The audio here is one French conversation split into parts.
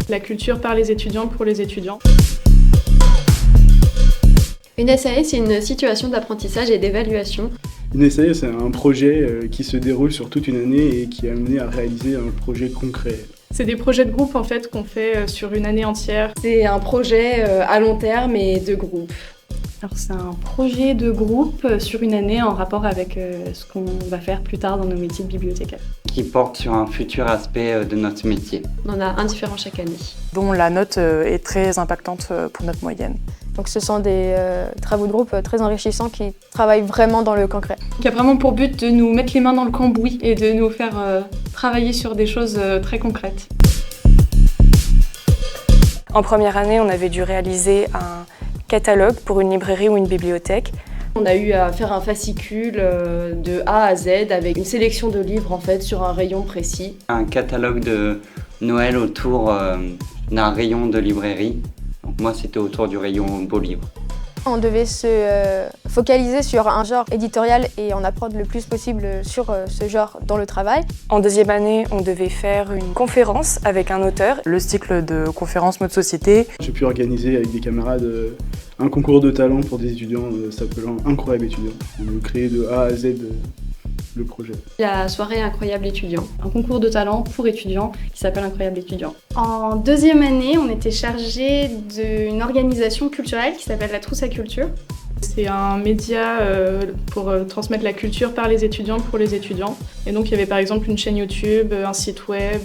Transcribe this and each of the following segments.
La culture par les étudiants pour les étudiants. Une SAE, c'est une situation d'apprentissage et d'évaluation. Une SAE, c'est un projet qui se déroule sur toute une année et qui est amené à réaliser un projet concret. C'est des projets de groupe en fait qu'on fait sur une année entière. C'est un projet à long terme et de groupe. Alors c'est un projet de groupe sur une année en rapport avec ce qu'on va faire plus tard dans nos métiers de bibliothécaire. Qui porte sur un futur aspect de notre métier. On en a un différent chaque année. Dont la note est très impactante pour notre moyenne. Donc ce sont des travaux de groupe très enrichissants qui travaillent vraiment dans le concret. Qui a vraiment pour but de nous mettre les mains dans le cambouis et de nous faire travailler sur des choses très concrètes. En première année, on avait dû réaliser un catalogue pour une librairie ou une bibliothèque. On a eu à faire un fascicule de A à Z avec une sélection de livres en fait sur un rayon précis. Un catalogue de Noël autour d'un rayon de librairie. Donc moi, c'était autour du rayon beaux livres. On devait se focaliser sur un genre éditorial et en apprendre le plus possible sur ce genre dans le travail. En deuxième année, on devait faire une conférence avec un auteur. Le cycle de conférence mode société. J'ai pu organiser avec des camarades un concours de talent pour des étudiants s'appelant Incroyable étudiant. On a créé de A à Z le projet. La soirée Incroyable étudiant. Un concours de talent pour étudiants qui s'appelle Incroyable étudiant. En deuxième année, on était chargé d'une organisation culturelle qui s'appelle la Trousse à Culture. C'est un média pour transmettre la culture par les étudiants pour les étudiants. Et donc il y avait par exemple une chaîne YouTube, un site web,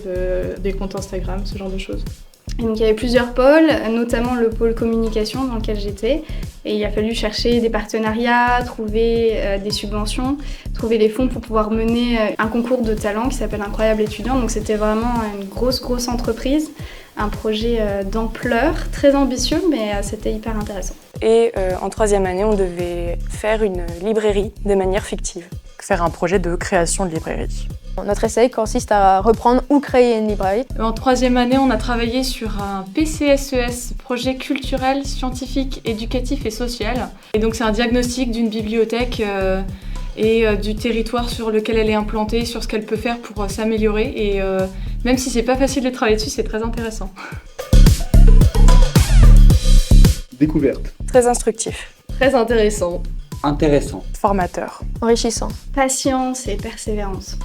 des comptes Instagram, ce genre de choses. Et donc il y avait plusieurs pôles, notamment le pôle communication dans lequel j'étais. Et il a fallu chercher des partenariats, trouver des subventions, trouver les fonds pour pouvoir mener un concours de talent qui s'appelle Incroyable étudiant. Donc c'était vraiment une grosse entreprise, un projet d'ampleur, très ambitieux, mais c'était hyper intéressant. Et en troisième année, on devait faire une librairie de manière fictive. Faire un projet de création de librairie. Notre essai consiste à reprendre ou créer une librairie. En troisième année, on a travaillé sur un PCSES, projet culturel, scientifique, éducatif et social. Et donc c'est un diagnostic d'une bibliothèque et du territoire sur lequel elle est implantée, sur ce qu'elle peut faire pour s'améliorer. Et même si c'est pas facile de travailler dessus, c'est très intéressant. Découverte. Très instructif. Très intéressant. Intéressant. Formateur. Enrichissant. Patience et persévérance.